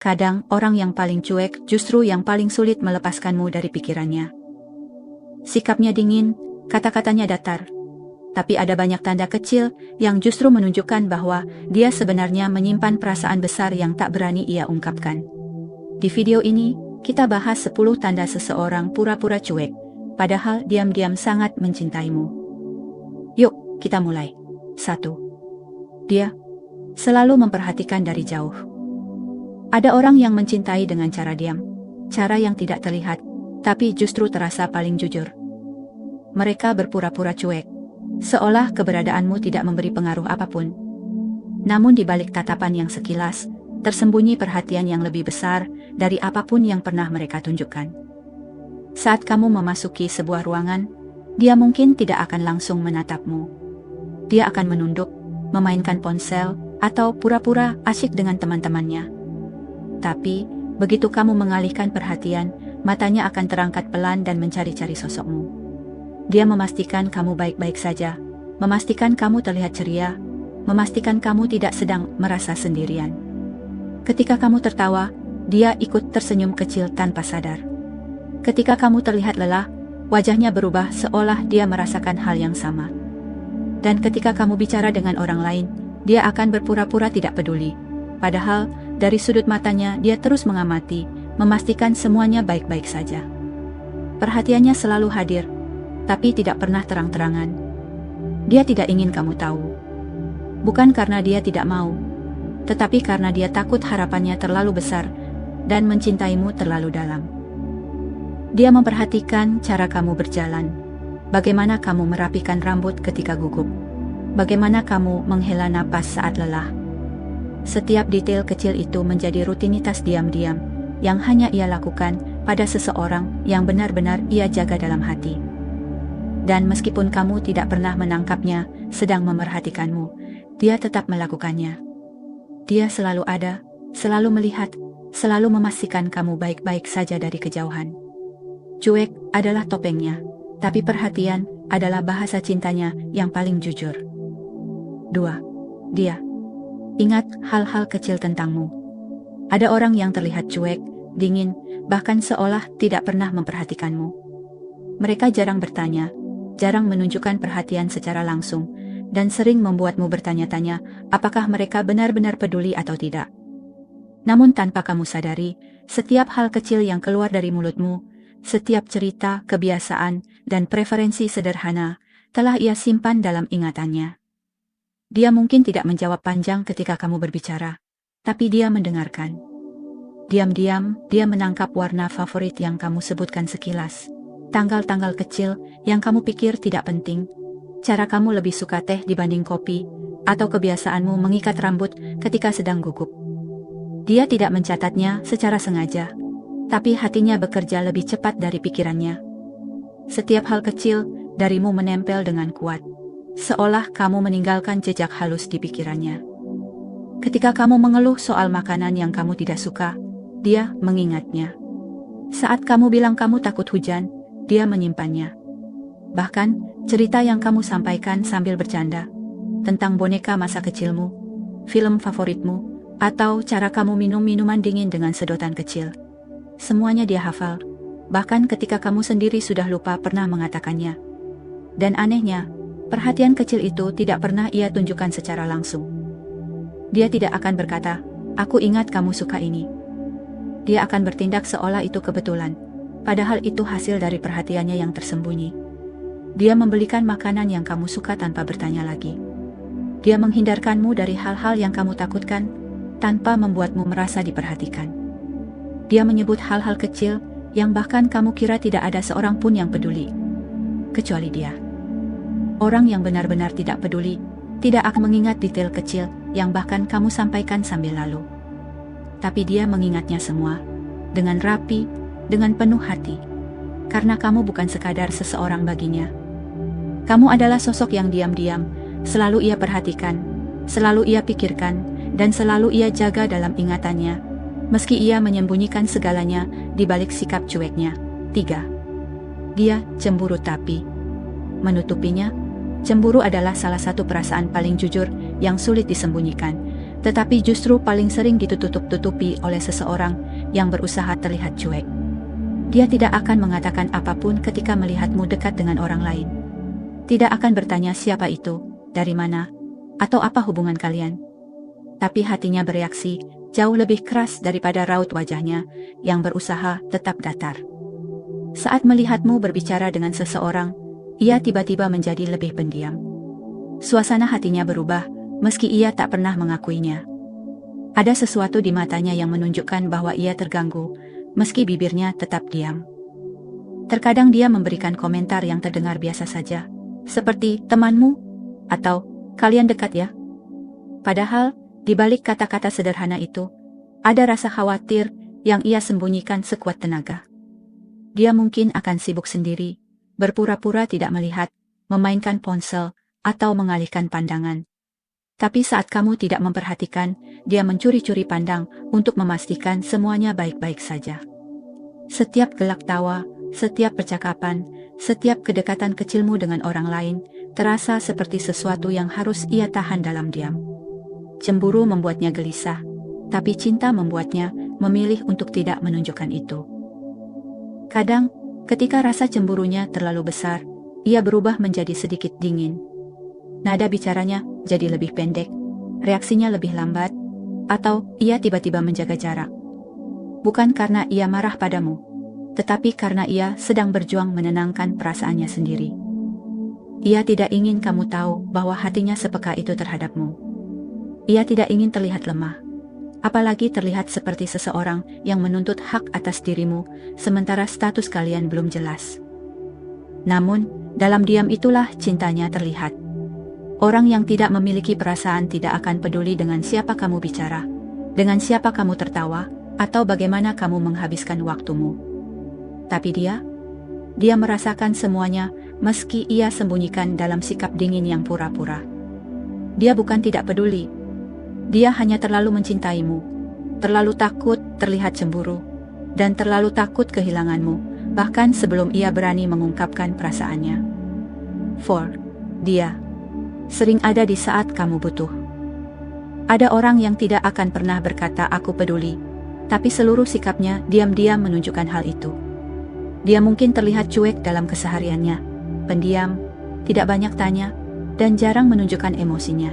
Kadang orang yang paling cuek justru yang paling sulit melepaskanmu dari pikirannya. Sikapnya dingin, kata-katanya datar. Tapi ada banyak tanda kecil yang justru menunjukkan bahwa dia sebenarnya menyimpan perasaan besar yang tak berani ia ungkapkan. Di video ini, kita bahas 10 tanda seseorang pura-pura cuek, padahal diam-diam sangat mencintaimu. Yuk, kita mulai. 1. Dia selalu memperhatikan dari jauh. Ada orang yang mencintai dengan cara diam, cara yang tidak terlihat, tapi justru terasa paling jujur. Mereka berpura-pura cuek, seolah keberadaanmu tidak memberi pengaruh apapun. Namun di balik tatapan yang sekilas, tersembunyi perhatian yang lebih besar dari apapun yang pernah mereka tunjukkan. Saat kamu memasuki sebuah ruangan, dia mungkin tidak akan langsung menatapmu. Dia akan menunduk, memainkan ponsel, atau pura-pura asyik dengan teman-temannya. Tapi, begitu kamu mengalihkan perhatian, matanya akan terangkat pelan dan mencari-cari sosokmu. Dia memastikan kamu baik-baik saja, memastikan kamu terlihat ceria, memastikan kamu tidak sedang merasa sendirian. Ketika kamu tertawa, dia ikut tersenyum kecil tanpa sadar. Ketika kamu terlihat lelah, wajahnya berubah seolah dia merasakan hal yang sama. Dan ketika kamu bicara dengan orang lain, dia akan berpura-pura tidak peduli. Padahal, dari sudut matanya dia terus mengamati, memastikan semuanya baik-baik saja. Perhatiannya selalu hadir, tapi tidak pernah terang-terangan. Dia tidak ingin kamu tahu. Bukan karena dia tidak mau, tetapi karena dia takut harapannya terlalu besar dan mencintaimu terlalu dalam. Dia memperhatikan cara kamu berjalan, bagaimana kamu merapikan rambut ketika gugup, bagaimana kamu menghela napas saat lelah. Setiap detail kecil itu menjadi rutinitas diam-diam yang hanya ia lakukan pada seseorang yang benar-benar ia jaga dalam hati. Dan meskipun kamu tidak pernah menangkapnya sedang memerhatikanmu, dia tetap melakukannya. Dia selalu ada, selalu melihat, selalu memastikan kamu baik-baik saja dari kejauhan. Cuek adalah topengnya, tapi perhatian adalah bahasa cintanya yang paling jujur. 2. Dia ingat hal-hal kecil tentangmu. Ada orang yang terlihat cuek, dingin, bahkan seolah tidak pernah memperhatikanmu. Mereka jarang bertanya, jarang menunjukkan perhatian secara langsung, dan sering membuatmu bertanya-tanya apakah mereka benar-benar peduli atau tidak. Namun tanpa kamu sadari, setiap hal kecil yang keluar dari mulutmu, setiap cerita, kebiasaan, dan preferensi sederhana, telah ia simpan dalam ingatannya. Dia mungkin tidak menjawab panjang ketika kamu berbicara, tapi dia mendengarkan. Diam-diam, dia menangkap warna favorit yang kamu sebutkan sekilas, tanggal-tanggal kecil yang kamu pikir tidak penting, cara kamu lebih suka teh dibanding kopi, atau kebiasaanmu mengikat rambut ketika sedang gugup. Dia tidak mencatatnya secara sengaja, tapi hatinya bekerja lebih cepat dari pikirannya. Setiap hal kecil darimu menempel dengan kuat, seolah kamu meninggalkan jejak halus di pikirannya. Ketika kamu mengeluh soal makanan yang kamu tidak suka, dia mengingatnya. Saat kamu bilang kamu takut hujan, dia menyimpannya. Bahkan, cerita yang kamu sampaikan sambil bercanda, tentang boneka masa kecilmu, film favoritmu, atau cara kamu minum minuman dingin dengan sedotan kecil. Semuanya dia hafal, bahkan ketika kamu sendiri sudah lupa pernah mengatakannya. Dan anehnya, perhatian kecil itu tidak pernah ia tunjukkan secara langsung. Dia tidak akan berkata, "Aku ingat kamu suka ini." Dia akan bertindak seolah itu kebetulan, padahal itu hasil dari perhatiannya yang tersembunyi. Dia membelikan makanan yang kamu suka tanpa bertanya lagi. Dia menghindarkanmu dari hal-hal yang kamu takutkan, tanpa membuatmu merasa diperhatikan. Dia menyebut hal-hal kecil yang bahkan kamu kira tidak ada seorang pun yang peduli, kecuali dia. Orang yang benar-benar tidak peduli, tidak akan mengingat detail kecil yang bahkan kamu sampaikan sambil lalu. Tapi dia mengingatnya semua, dengan rapi, dengan penuh hati. Karena kamu bukan sekadar seseorang baginya. Kamu adalah sosok yang diam-diam, selalu ia perhatikan, selalu ia pikirkan, dan selalu ia jaga dalam ingatannya, meski ia menyembunyikan segalanya di balik sikap cueknya. 3. Dia cemburu tapi menutupinya. Cemburu adalah salah satu perasaan paling jujur yang sulit disembunyikan, tetapi justru paling sering ditutup-tutupi oleh seseorang yang berusaha terlihat cuek. Dia tidak akan mengatakan apapun ketika melihatmu dekat dengan orang lain. Tidak akan bertanya siapa itu, dari mana, atau apa hubungan kalian. Tapi hatinya bereaksi jauh lebih keras daripada raut wajahnya yang berusaha tetap datar. Saat melihatmu berbicara dengan seseorang, ia tiba-tiba menjadi lebih pendiam. Suasana hatinya berubah, meski ia tak pernah mengakuinya. Ada sesuatu di matanya yang menunjukkan bahwa ia terganggu, meski bibirnya tetap diam. Terkadang dia memberikan komentar yang terdengar biasa saja, seperti temanmu, atau kalian dekat ya. Padahal, di balik kata-kata sederhana itu, ada rasa khawatir yang ia sembunyikan sekuat tenaga. Dia mungkin akan sibuk sendiri, berpura-pura tidak melihat, memainkan ponsel, atau mengalihkan pandangan. Tapi saat kamu tidak memperhatikan, dia mencuri-curi pandang untuk memastikan semuanya baik-baik saja. Setiap gelak tawa, setiap percakapan, setiap kedekatan kecilmu dengan orang lain, terasa seperti sesuatu yang harus ia tahan dalam diam. Cemburu membuatnya gelisah, tapi cinta membuatnya memilih untuk tidak menunjukkan itu. Kadang, ketika rasa cemburunya terlalu besar, ia berubah menjadi sedikit dingin. Nada bicaranya jadi lebih pendek, reaksinya lebih lambat, atau ia tiba-tiba menjaga jarak. Bukan karena ia marah padamu, tetapi karena ia sedang berjuang menenangkan perasaannya sendiri. Ia tidak ingin kamu tahu bahwa hatinya sepeka itu terhadapmu. Ia tidak ingin terlihat lemah, apalagi terlihat seperti seseorang yang menuntut hak atas dirimu, sementara status kalian belum jelas. Namun, dalam diam itulah cintanya terlihat. Orang yang tidak memiliki perasaan tidak akan peduli dengan siapa kamu bicara, dengan siapa kamu tertawa, atau bagaimana kamu menghabiskan waktumu. Tapi dia merasakan semuanya, meski ia sembunyikan dalam sikap dingin yang pura-pura. Dia bukan tidak peduli. Dia hanya terlalu mencintaimu, terlalu takut terlihat cemburu, dan terlalu takut kehilanganmu, bahkan sebelum ia berani mengungkapkan perasaannya. Dia sering ada di saat kamu butuh. Ada orang yang tidak akan pernah berkata aku peduli, tapi seluruh sikapnya diam-diam menunjukkan hal itu. Dia mungkin terlihat cuek dalam kesehariannya, pendiam, tidak banyak tanya, dan jarang menunjukkan emosinya.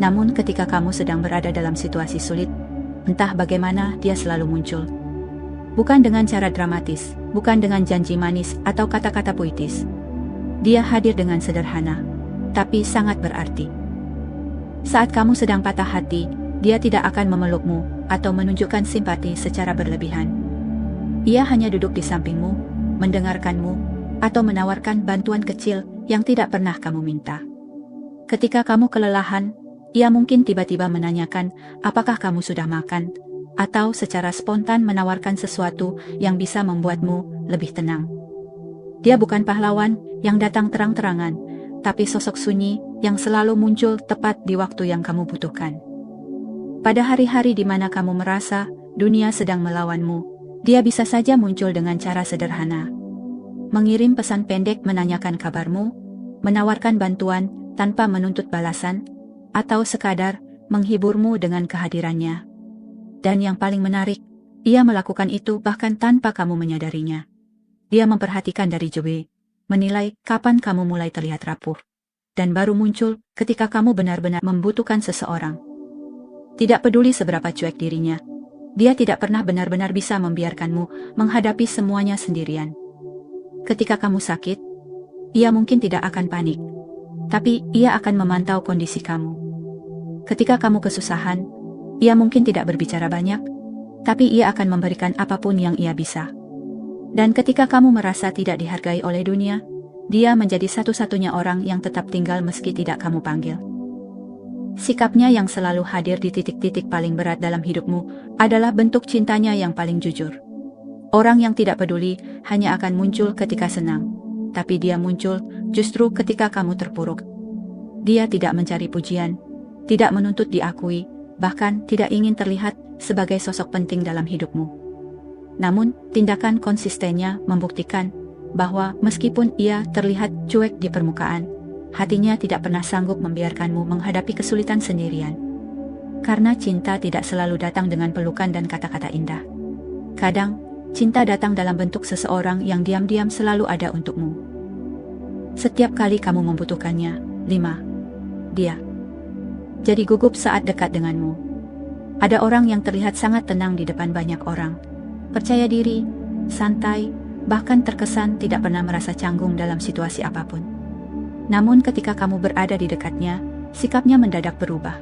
Namun ketika kamu sedang berada dalam situasi sulit, entah bagaimana dia selalu muncul. Bukan dengan cara dramatis, bukan dengan janji manis atau kata-kata puitis. Dia hadir dengan sederhana, tapi sangat berarti. Saat kamu sedang patah hati, dia tidak akan memelukmu atau menunjukkan simpati secara berlebihan. Ia hanya duduk di sampingmu, mendengarkanmu, atau menawarkan bantuan kecil yang tidak pernah kamu minta. Ketika kamu kelelahan, ia mungkin tiba-tiba menanyakan apakah kamu sudah makan, atau secara spontan menawarkan sesuatu yang bisa membuatmu lebih tenang. Dia bukan pahlawan yang datang terang-terangan, tapi sosok sunyi yang selalu muncul tepat di waktu yang kamu butuhkan. Pada hari-hari di mana kamu merasa dunia sedang melawanmu, dia bisa saja muncul dengan cara sederhana. Mengirim pesan pendek menanyakan kabarmu, menawarkan bantuan tanpa menuntut balasan, atau sekadar menghiburmu dengan kehadirannya. Dan yang paling menarik, ia melakukan itu bahkan tanpa kamu menyadarinya. Dia memperhatikan dari jauh, menilai kapan kamu mulai terlihat rapuh, dan baru muncul ketika kamu benar-benar membutuhkan seseorang. Tidak peduli seberapa cuek dirinya, dia tidak pernah benar-benar bisa membiarkanmu menghadapi semuanya sendirian. Ketika kamu sakit, ia mungkin tidak akan panik, tapi ia akan memantau kondisi kamu. Ketika kamu kesusahan, ia mungkin tidak berbicara banyak, tapi ia akan memberikan apapun yang ia bisa. Dan ketika kamu merasa tidak dihargai oleh dunia, dia menjadi satu-satunya orang yang tetap tinggal meski tidak kamu panggil. Sikapnya yang selalu hadir di titik-titik paling berat dalam hidupmu adalah bentuk cintanya yang paling jujur. Orang yang tidak peduli hanya akan muncul ketika senang, tapi dia muncul justru ketika kamu terpuruk. Dia tidak mencari pujian, tidak menuntut diakui, bahkan tidak ingin terlihat sebagai sosok penting dalam hidupmu. Namun, tindakan konsistennya membuktikan bahwa meskipun ia terlihat cuek di permukaan, hatinya tidak pernah sanggup membiarkanmu menghadapi kesulitan sendirian. Karena cinta tidak selalu datang dengan pelukan dan kata-kata indah. Kadang, cinta datang dalam bentuk seseorang yang diam-diam selalu ada untukmu. Setiap kali kamu membutuhkannya. 5. Dia jadi gugup saat dekat denganmu. Ada orang yang terlihat sangat tenang di depan banyak orang. Percaya diri, santai, bahkan terkesan tidak pernah merasa canggung dalam situasi apapun. Namun ketika kamu berada di dekatnya, sikapnya mendadak berubah.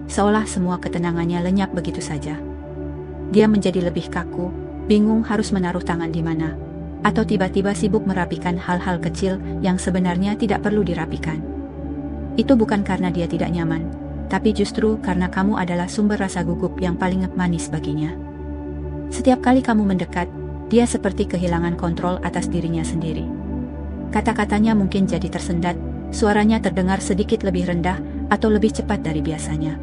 Seolah semua ketenangannya lenyap begitu saja. Dia menjadi lebih kaku, bingung harus menaruh tangan di mana, atau tiba-tiba sibuk merapikan hal-hal kecil yang sebenarnya tidak perlu dirapikan. Itu bukan karena dia tidak nyaman, tapi justru karena kamu adalah sumber rasa gugup yang paling manis baginya. Setiap kali kamu mendekat, dia seperti kehilangan kontrol atas dirinya sendiri. Kata-katanya mungkin jadi tersendat, suaranya terdengar sedikit lebih rendah atau lebih cepat dari biasanya.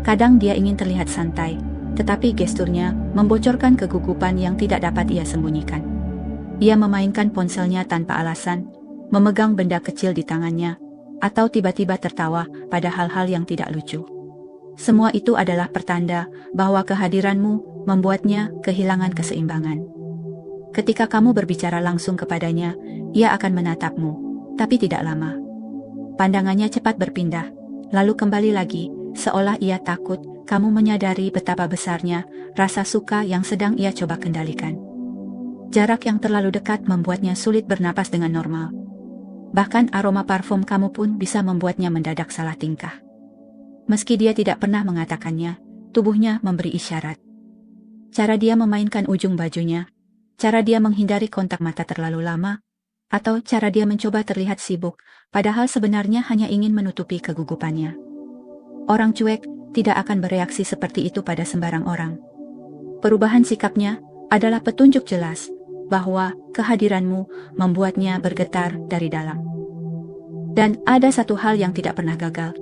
Kadang dia ingin terlihat santai, tetapi gesturnya membocorkan kegugupan yang tidak dapat ia sembunyikan. Ia memainkan ponselnya tanpa alasan, memegang benda kecil di tangannya, atau tiba-tiba tertawa pada hal-hal yang tidak lucu. Semua itu adalah pertanda bahwa kehadiranmu membuatnya kehilangan keseimbangan. Ketika kamu berbicara langsung kepadanya, ia akan menatapmu, tapi tidak lama. Pandangannya cepat berpindah, lalu kembali lagi, seolah ia takut kamu menyadari betapa besarnya rasa suka yang sedang ia coba kendalikan. Jarak yang terlalu dekat membuatnya sulit bernapas dengan normal. Bahkan aroma parfum kamu pun bisa membuatnya mendadak salah tingkah. Meski dia tidak pernah mengatakannya, tubuhnya memberi isyarat. Cara dia memainkan ujung bajunya, cara dia menghindari kontak mata terlalu lama, atau cara dia mencoba terlihat sibuk, padahal sebenarnya hanya ingin menutupi kegugupannya. Orang cuek tidak akan bereaksi seperti itu pada sembarang orang. Perubahan sikapnya adalah petunjuk jelas bahwa kehadiranmu membuatnya bergetar dari dalam. Dan ada satu hal yang tidak pernah gagal.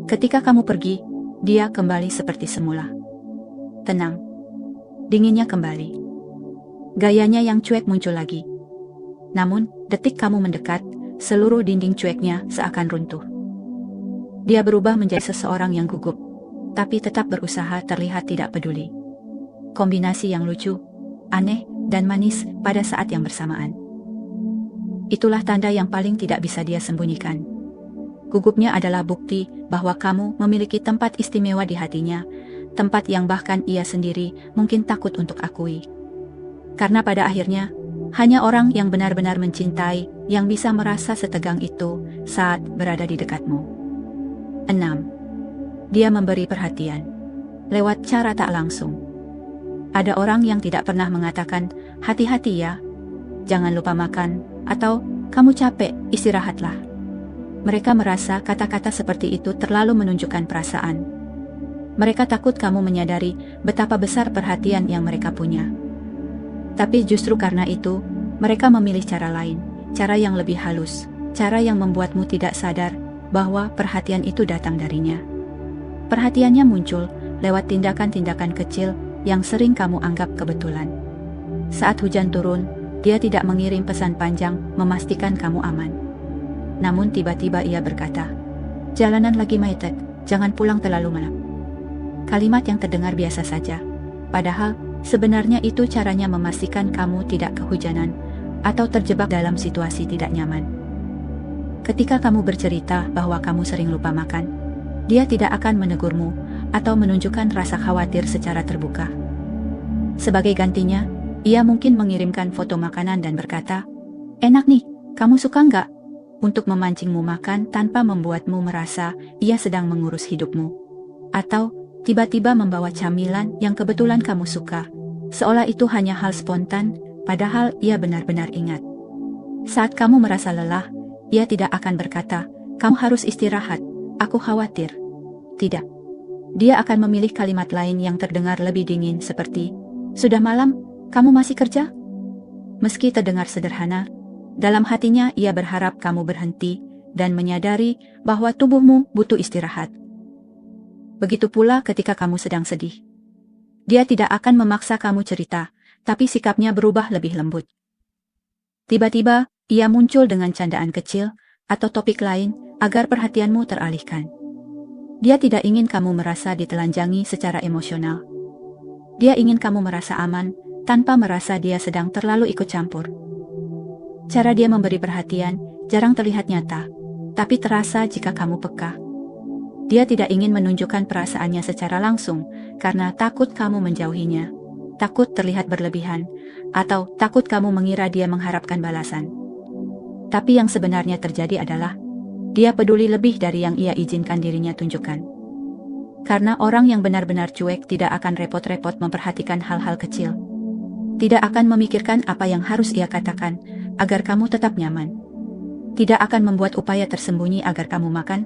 Ketika kamu pergi, dia kembali seperti semula. Tenang. Dinginnya kembali. Gayanya yang cuek muncul lagi. Namun, detik kamu mendekat, seluruh dinding cueknya seakan runtuh. Dia berubah menjadi seseorang yang gugup, tapi tetap berusaha terlihat tidak peduli. Kombinasi yang lucu, aneh, dan manis pada saat yang bersamaan. Itulah tanda yang paling tidak bisa dia sembunyikan. Gugupnya adalah bukti bahwa kamu memiliki tempat istimewa di hatinya, tempat yang bahkan ia sendiri mungkin takut untuk akui. Karena pada akhirnya, hanya orang yang benar-benar mencintai yang bisa merasa setegang itu saat berada di dekatmu. 6. Dia memberi perhatian lewat cara tak langsung. Ada orang yang tidak pernah mengatakan, hati-hati ya, jangan lupa makan, atau kamu capek, istirahatlah. Mereka merasa kata-kata seperti itu terlalu menunjukkan perasaan. Mereka takut kamu menyadari betapa besar perhatian yang mereka punya. Tapi justru karena itu, mereka memilih cara lain, cara yang lebih halus, cara yang membuatmu tidak sadar bahwa perhatian itu datang darinya. Perhatiannya muncul lewat tindakan-tindakan kecil yang sering kamu anggap kebetulan. Saat hujan turun, dia tidak mengirim pesan panjang memastikan kamu aman. Namun tiba-tiba ia berkata, "Jalanan lagi macet, jangan pulang terlalu malam." Kalimat yang terdengar biasa saja, padahal sebenarnya itu caranya memastikan kamu tidak kehujanan atau terjebak dalam situasi tidak nyaman. Ketika kamu bercerita bahwa kamu sering lupa makan, dia tidak akan menegurmu atau menunjukkan rasa khawatir secara terbuka. Sebagai gantinya, ia mungkin mengirimkan foto makanan dan berkata, "Enak nih, kamu suka nggak?" Untuk memancingmu makan tanpa membuatmu merasa ia sedang mengurus hidupmu. Atau tiba-tiba membawa camilan yang kebetulan kamu suka, seolah itu hanya hal spontan, padahal ia benar-benar ingat. Saat kamu merasa lelah, ia tidak akan berkata, "Kamu harus istirahat, aku khawatir." Tidak. Dia akan memilih kalimat lain yang terdengar lebih dingin seperti, "Sudah malam, kamu masih kerja?" Meski terdengar sederhana, dalam hatinya ia berharap kamu berhenti dan menyadari bahwa tubuhmu butuh istirahat. Begitu pula ketika kamu sedang sedih. Dia tidak akan memaksa kamu cerita, tapi sikapnya berubah lebih lembut. Tiba-tiba, ia muncul dengan candaan kecil atau topik lain agar perhatianmu teralihkan. Dia tidak ingin kamu merasa ditelanjangi secara emosional. Dia ingin kamu merasa aman, tanpa merasa dia sedang terlalu ikut campur. Cara dia memberi perhatian jarang terlihat nyata, tapi terasa jika kamu peka. Dia tidak ingin menunjukkan perasaannya secara langsung, karena takut kamu menjauhinya, takut terlihat berlebihan, atau takut kamu mengira dia mengharapkan balasan. Tapi yang sebenarnya terjadi adalah, dia peduli lebih dari yang ia izinkan dirinya tunjukkan. Karena orang yang benar-benar cuek tidak akan repot-repot memperhatikan hal-hal kecil. Tidak akan memikirkan apa yang harus ia katakan, agar kamu tetap nyaman. Tidak akan membuat upaya tersembunyi agar kamu makan,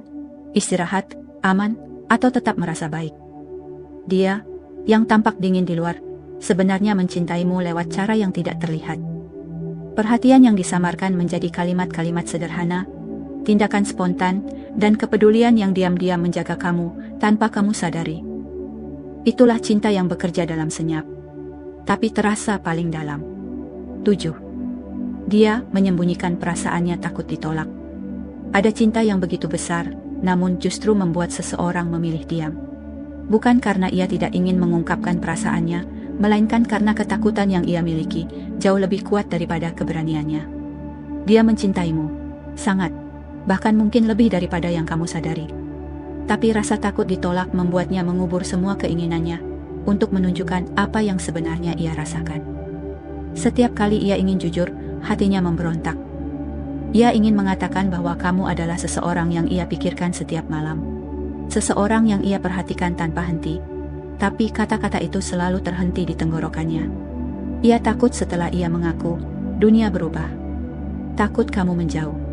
istirahat, aman, atau tetap merasa baik. Dia, yang tampak dingin di luar, sebenarnya mencintaimu lewat cara yang tidak terlihat. Perhatian yang disamarkan menjadi kalimat-kalimat sederhana, tindakan spontan, dan kepedulian yang diam-diam menjaga kamu tanpa kamu sadari. Itulah cinta yang bekerja dalam senyap, tapi terasa paling dalam. 7. Dia menyembunyikan perasaannya takut ditolak. Ada cinta yang begitu besar, namun justru membuat seseorang memilih diam. Bukan karena ia tidak ingin mengungkapkan perasaannya, melainkan karena ketakutan yang ia miliki jauh lebih kuat daripada keberaniannya. Dia mencintaimu, sangat, bahkan mungkin lebih daripada yang kamu sadari. Tapi rasa takut ditolak membuatnya mengubur semua keinginannya untuk menunjukkan apa yang sebenarnya ia rasakan. Setiap kali ia ingin jujur, hatinya memberontak. Ia ingin mengatakan bahwa kamu adalah seseorang yang ia pikirkan setiap malam. Seseorang yang ia perhatikan tanpa henti. Tapi kata-kata itu selalu terhenti di tenggorokannya. Ia takut setelah ia mengaku, dunia berubah. Takut kamu menjauh.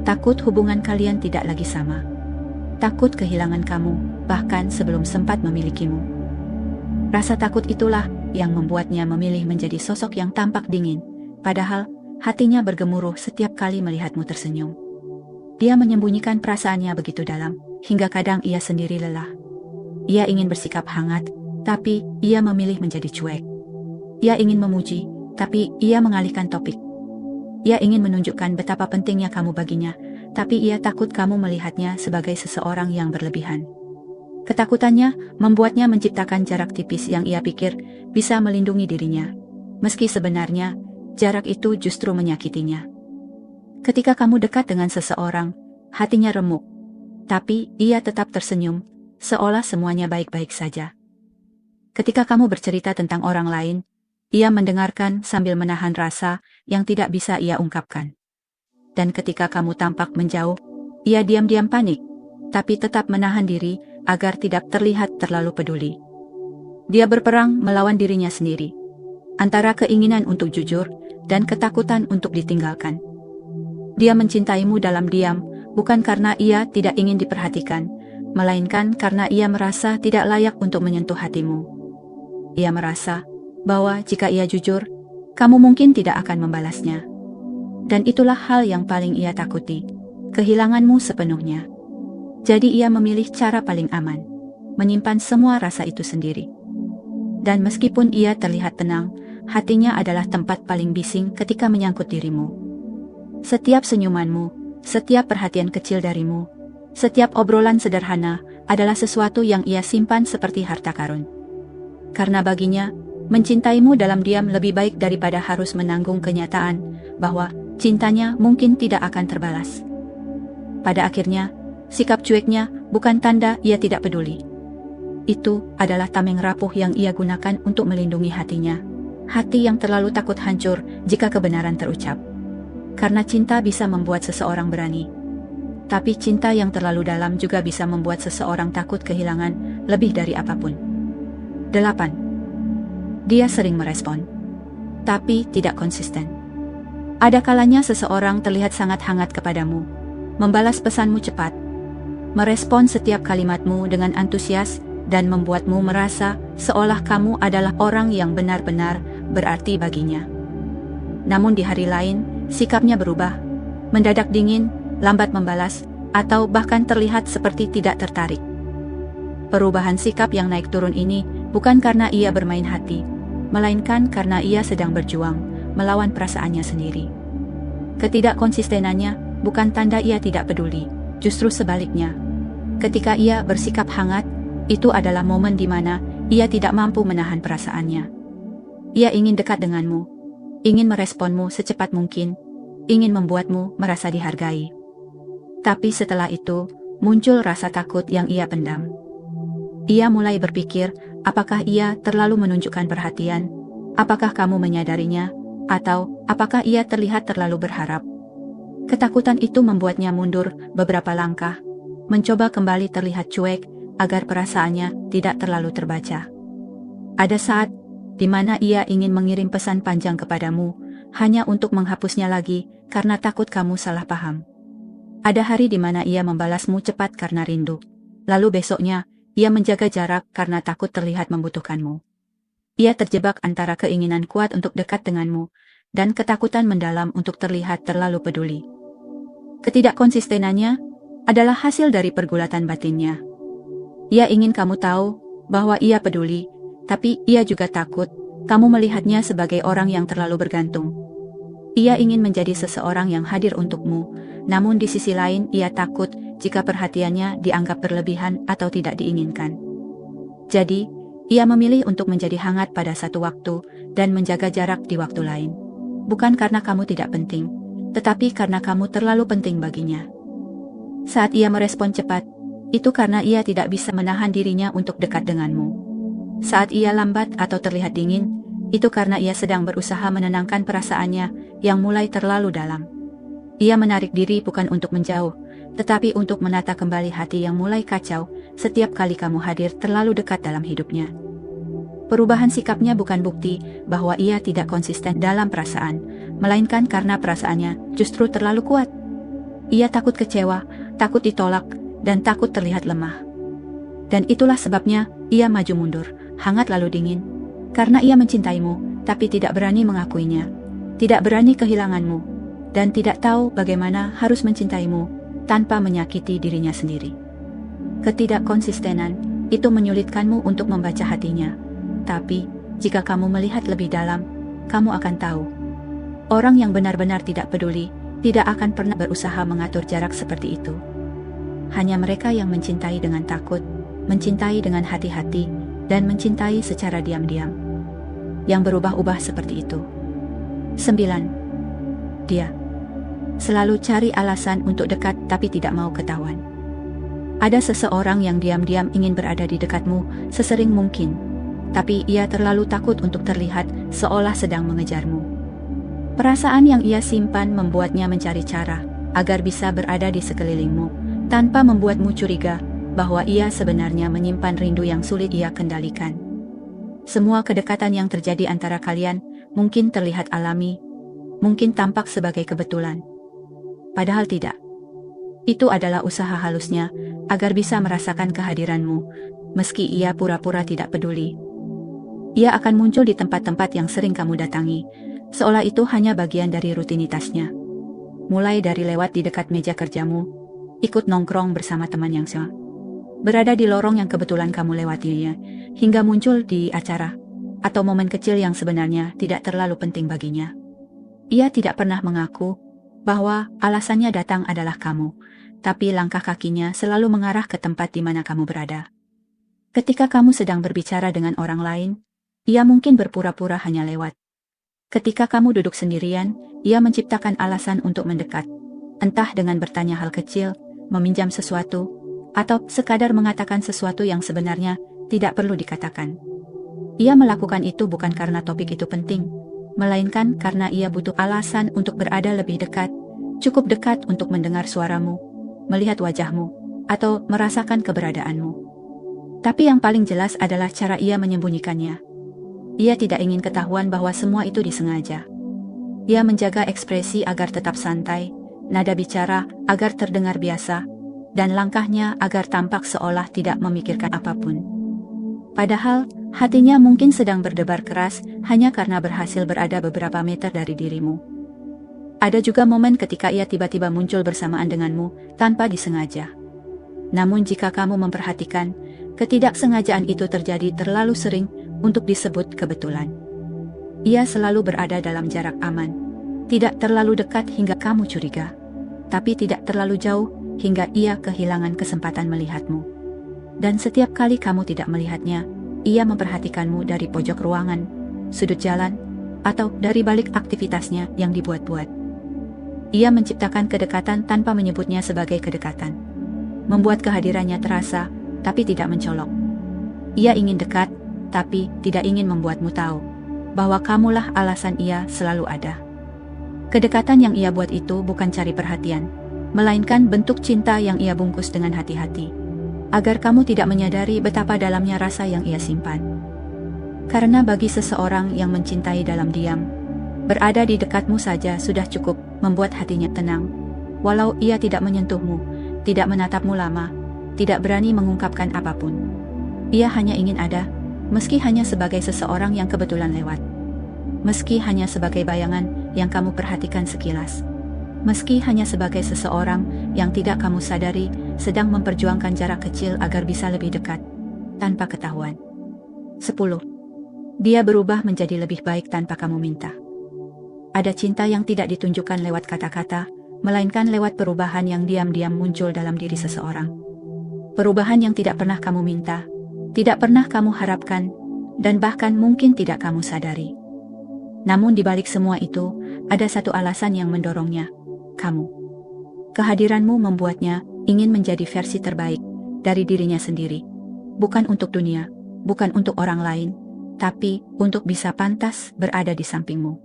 Takut hubungan kalian tidak lagi sama. Takut kehilangan kamu, bahkan sebelum sempat memilikimu. Rasa takut itulah yang membuatnya memilih menjadi sosok yang tampak dingin, padahal hatinya bergemuruh setiap kali melihatmu tersenyum. Dia menyembunyikan perasaannya begitu dalam, hingga kadang ia sendiri lelah. Ia ingin bersikap hangat, tapi ia memilih menjadi cuek. Ia ingin memuji, tapi ia mengalihkan topik. Ia ingin menunjukkan betapa pentingnya kamu baginya, tapi ia takut kamu melihatnya sebagai seseorang yang berlebihan. Ketakutannya membuatnya menciptakan jarak tipis yang ia pikir bisa melindungi dirinya, meski sebenarnya jarak itu justru menyakitinya. Ketika kamu dekat dengan seseorang, hatinya remuk, tapi ia tetap tersenyum, seolah semuanya baik-baik saja. Ketika kamu bercerita tentang orang lain, ia mendengarkan sambil menahan rasa yang tidak bisa ia ungkapkan. Dan ketika kamu tampak menjauh, ia diam-diam panik, tapi tetap menahan diri agar tidak terlihat terlalu peduli. Dia berperang melawan dirinya sendiri, antara keinginan untuk jujur dan ketakutan untuk ditinggalkan. Dia mencintaimu dalam diam, bukan karena ia tidak ingin diperhatikan, melainkan karena ia merasa tidak layak untuk menyentuh hatimu. Ia merasa bahwa jika ia jujur, kamu mungkin tidak akan membalasnya. Dan itulah hal yang paling ia takuti, kehilanganmu sepenuhnya. Jadi ia memilih cara paling aman, menyimpan semua rasa itu sendiri. Dan meskipun ia terlihat tenang, hatinya adalah tempat paling bising ketika menyangkut dirimu. Setiap senyumanmu, setiap perhatian kecil darimu, setiap obrolan sederhana adalah sesuatu yang ia simpan seperti harta karun. Karena baginya, mencintaimu dalam diam lebih baik daripada harus menanggung kenyataan bahwa cintanya mungkin tidak akan terbalas. Pada akhirnya, sikap cueknya bukan tanda ia tidak peduli. Itu adalah tameng rapuh yang ia gunakan untuk melindungi hatinya. Hati yang terlalu takut hancur jika kebenaran terucap. Karena cinta bisa membuat seseorang berani. Tapi cinta yang terlalu dalam juga bisa membuat seseorang takut kehilangan lebih dari apapun. 8. Dia sering merespon, tapi tidak konsisten. Ada kalanya seseorang terlihat sangat hangat kepadamu, membalas pesanmu cepat, merespon setiap kalimatmu dengan antusias dan membuatmu merasa seolah kamu adalah orang yang benar-benar berarti baginya. Namun di hari lain, sikapnya berubah, mendadak dingin, lambat membalas, atau bahkan terlihat seperti tidak tertarik. Perubahan sikap yang naik turun ini bukan karena ia bermain hati, melainkan karena ia sedang berjuang melawan perasaannya sendiri. Ketidakkonsistenannya bukan tanda ia tidak peduli, justru sebaliknya. Ketika ia bersikap hangat, itu adalah momen di mana ia tidak mampu menahan perasaannya. Ia ingin dekat denganmu, ingin meresponmu secepat mungkin, ingin membuatmu merasa dihargai. Tapi setelah itu, muncul rasa takut yang ia pendam. Ia mulai berpikir, apakah ia terlalu menunjukkan perhatian, apakah kamu menyadarinya, atau apakah ia terlihat terlalu berharap. Ketakutan itu membuatnya mundur beberapa langkah, mencoba kembali terlihat cuek, agar perasaannya tidak terlalu terbaca. Ada saat di mana ia ingin mengirim pesan panjang kepadamu, hanya untuk menghapusnya lagi, karena takut kamu salah paham. Ada hari di mana ia membalasmu cepat karena rindu. Lalu besoknya, ia menjaga jarak karena takut terlihat membutuhkanmu. Ia terjebak antara keinginan kuat untuk dekat denganmu, dan ketakutan mendalam untuk terlihat terlalu peduli. Ketidakkonsistenannya adalah hasil dari pergulatan batinnya. Ia ingin kamu tahu bahwa ia peduli, tapi ia juga takut kamu melihatnya sebagai orang yang terlalu bergantung. Ia ingin menjadi seseorang yang hadir untukmu, namun di sisi lain ia takut jika perhatiannya dianggap berlebihan atau tidak diinginkan. Jadi, ia memilih untuk menjadi hangat pada satu waktu dan menjaga jarak di waktu lain. Bukan karena kamu tidak penting, tetapi karena kamu terlalu penting baginya. Saat ia merespon cepat, itu karena ia tidak bisa menahan dirinya untuk dekat denganmu. Saat ia lambat atau terlihat dingin, itu karena ia sedang berusaha menenangkan perasaannya yang mulai terlalu dalam. Ia menarik diri bukan untuk menjauh, tetapi untuk menata kembali hati yang mulai kacau setiap kali kamu hadir terlalu dekat dalam hidupnya. Perubahan sikapnya bukan bukti bahwa ia tidak konsisten dalam perasaan, melainkan karena perasaannya justru terlalu kuat. Ia takut kecewa, takut ditolak, dan takut terlihat lemah. Dan itulah sebabnya ia maju mundur, hangat lalu dingin, karena ia mencintaimu, tapi tidak berani mengakuinya, tidak berani kehilanganmu, dan tidak tahu bagaimana harus mencintaimu tanpa menyakiti dirinya sendiri. Ketidakkonsistenan itu menyulitkanmu untuk membaca hatinya, tapi jika kamu melihat lebih dalam, kamu akan tahu. Orang yang benar-benar tidak peduli, tidak akan pernah berusaha mengatur jarak seperti itu. Hanya mereka yang mencintai dengan takut, mencintai dengan hati-hati, dan mencintai secara diam-diam, yang berubah-ubah seperti itu. 9. Dia selalu cari alasan untuk dekat tapi tidak mau ketahuan. Ada seseorang yang diam-diam ingin berada di dekatmu sesering mungkin, tapi ia terlalu takut untuk terlihat seolah sedang mengejarmu. Perasaan yang ia simpan membuatnya mencari cara agar bisa berada di sekelilingmu, tanpa membuatmu curiga bahwa ia sebenarnya menyimpan rindu yang sulit ia kendalikan. Semua kedekatan yang terjadi antara kalian mungkin terlihat alami, mungkin tampak sebagai kebetulan. Padahal tidak. Itu adalah usaha halusnya agar bisa merasakan kehadiranmu, meski ia pura-pura tidak peduli. Ia akan muncul di tempat-tempat yang sering kamu datangi, seolah itu hanya bagian dari rutinitasnya. Mulai dari lewat di dekat meja kerjamu, ikut nongkrong bersama teman yang sama, berada di lorong yang kebetulan kamu lewatinya, hingga muncul di acara atau momen kecil yang sebenarnya tidak terlalu penting baginya. Ia tidak pernah mengaku bahwa alasannya datang adalah kamu, tapi langkah kakinya selalu mengarah ke tempat di mana kamu berada. Ketika kamu sedang berbicara dengan orang lain, ia mungkin berpura-pura hanya lewat. Ketika kamu duduk sendirian, ia menciptakan alasan untuk mendekat, entah dengan bertanya hal kecil, meminjam sesuatu, atau sekadar mengatakan sesuatu yang sebenarnya tidak perlu dikatakan. Ia melakukan itu bukan karena topik itu penting, melainkan karena ia butuh alasan untuk berada lebih dekat, cukup dekat untuk mendengar suaramu, melihat wajahmu, atau merasakan keberadaanmu. Tapi yang paling jelas adalah cara ia menyembunyikannya. Ia tidak ingin ketahuan bahwa semua itu disengaja. Ia menjaga ekspresi agar tetap santai, nada bicara agar terdengar biasa, dan langkahnya agar tampak seolah tidak memikirkan apapun. Padahal, hatinya mungkin sedang berdebar keras hanya karena berhasil berada beberapa meter dari dirimu. Ada juga momen ketika ia tiba-tiba muncul bersamaan denganmu tanpa disengaja. Namun jika kamu memperhatikan, ketidaksengajaan itu terjadi terlalu sering untuk disebut kebetulan. Ia selalu berada dalam jarak aman, tidak terlalu dekat hingga kamu curiga, tapi tidak terlalu jauh hingga ia kehilangan kesempatan melihatmu. Dan setiap kali kamu tidak melihatnya, ia memperhatikanmu dari pojok ruangan, sudut jalan, atau dari balik aktivitasnya yang dibuat-buat. Ia menciptakan kedekatan tanpa menyebutnya sebagai kedekatan. Membuat kehadirannya terasa, tapi tidak mencolok. Ia ingin dekat, tapi tidak ingin membuatmu tahu bahwa kamulah alasan ia selalu ada. Kedekatan yang ia buat itu bukan cari perhatian, melainkan bentuk cinta yang ia bungkus dengan hati-hati, agar kamu tidak menyadari betapa dalamnya rasa yang ia simpan. Karena bagi seseorang yang mencintai dalam diam, berada di dekatmu saja sudah cukup membuat hatinya tenang, walau ia tidak menyentuhmu, tidak menatapmu lama, tidak berani mengungkapkan apapun. Ia hanya ingin ada, meski hanya sebagai seseorang yang kebetulan lewat. Meski hanya sebagai bayangan yang kamu perhatikan sekilas. Meski hanya sebagai seseorang yang tidak kamu sadari sedang memperjuangkan jarak kecil agar bisa lebih dekat, tanpa ketahuan. 10. Dia berubah menjadi lebih baik tanpa kamu minta. Ada cinta yang tidak ditunjukkan lewat kata-kata, melainkan lewat perubahan yang diam-diam muncul dalam diri seseorang. Perubahan yang tidak pernah kamu minta, tidak pernah kamu harapkan, dan bahkan mungkin tidak kamu sadari. Namun di balik semua itu, ada satu alasan yang mendorongnya, kamu. Kehadiranmu membuatnya ingin menjadi versi terbaik dari dirinya sendiri. Bukan untuk dunia, bukan untuk orang lain, tapi untuk bisa pantas berada di sampingmu.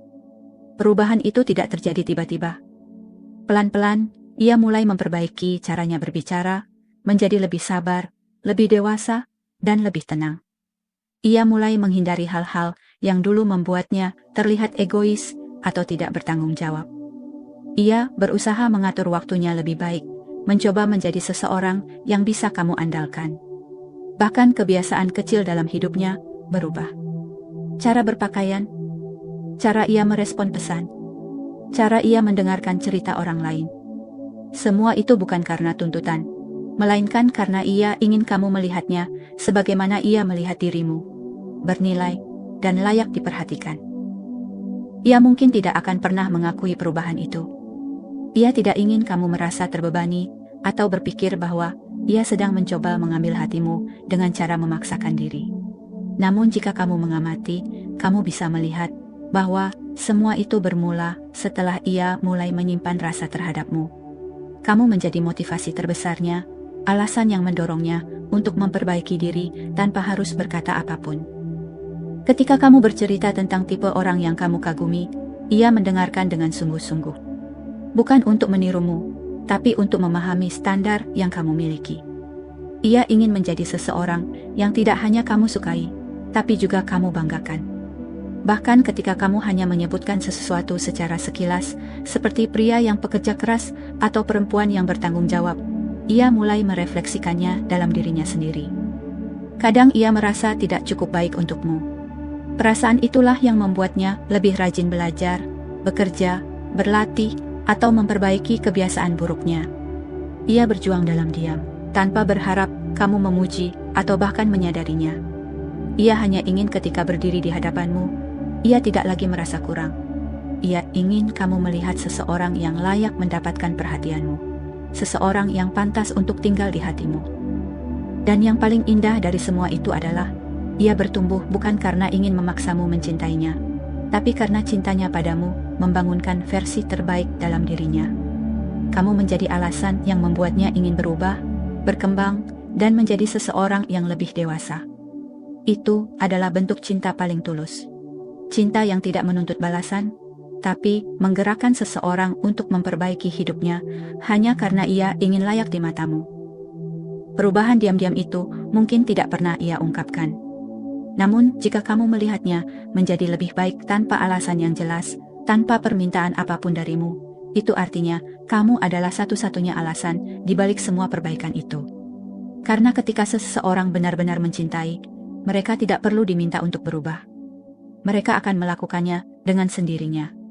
Perubahan itu tidak terjadi tiba-tiba. Pelan-pelan, ia mulai memperbaiki caranya berbicara, menjadi lebih sabar, lebih dewasa, dan lebih tenang. Ia mulai menghindari hal-hal yang dulu membuatnya terlihat egois atau tidak bertanggung jawab. Ia berusaha mengatur waktunya lebih baik, mencoba menjadi seseorang yang bisa kamu andalkan. Bahkan kebiasaan kecil dalam hidupnya berubah. Cara berpakaian, cara ia merespon pesan, cara ia mendengarkan cerita orang lain. Semua itu bukan karena tuntutan, melainkan karena ia ingin kamu melihatnya sebagaimana ia melihat dirimu, bernilai dan layak diperhatikan. Ia mungkin tidak akan pernah mengakui perubahan itu. Ia tidak ingin kamu merasa terbebani atau berpikir bahwa ia sedang mencoba mengambil hatimu dengan cara memaksakan diri. Namun jika kamu mengamati, kamu bisa melihat bahwa semua itu bermula setelah ia mulai menyimpan rasa terhadapmu. Kamu menjadi motivasi terbesarnya, alasan yang mendorongnya untuk memperbaiki diri tanpa harus berkata apapun. Ketika kamu bercerita tentang tipe orang yang kamu kagumi, ia mendengarkan dengan sungguh-sungguh. Bukan untuk menirumu, tapi untuk memahami standar yang kamu miliki. Ia ingin menjadi seseorang yang tidak hanya kamu sukai, tapi juga kamu banggakan. Bahkan ketika kamu hanya menyebutkan sesuatu secara sekilas, seperti pria yang pekerja keras atau perempuan yang bertanggung jawab, ia mulai merefleksikannya dalam dirinya sendiri. Kadang ia merasa tidak cukup baik untukmu. Perasaan itulah yang membuatnya lebih rajin belajar, bekerja, berlatih, atau memperbaiki kebiasaan buruknya. Ia berjuang dalam diam, tanpa berharap kamu memuji atau bahkan menyadarinya. Ia hanya ingin ketika berdiri di hadapanmu, ia tidak lagi merasa kurang. Ia ingin kamu melihat seseorang yang layak mendapatkan perhatianmu, seseorang yang pantas untuk tinggal di hatimu. Dan yang paling indah dari semua itu adalah, ia bertumbuh bukan karena ingin memaksamu mencintainya, tapi karena cintanya padamu membangunkan versi terbaik dalam dirinya. Kamu menjadi alasan yang membuatnya ingin berubah, berkembang, dan menjadi seseorang yang lebih dewasa. Itu adalah bentuk cinta paling tulus. Cinta yang tidak menuntut balasan, tapi menggerakkan seseorang untuk memperbaiki hidupnya hanya karena ia ingin layak di matamu. Perubahan diam-diam itu mungkin tidak pernah ia ungkapkan. Namun, jika kamu melihatnya menjadi lebih baik tanpa alasan yang jelas, tanpa permintaan apapun darimu, itu artinya kamu adalah satu-satunya alasan di balik semua perbaikan itu. Karena ketika seseorang benar-benar mencintai, mereka tidak perlu diminta untuk berubah. Mereka akan melakukannya dengan sendirinya.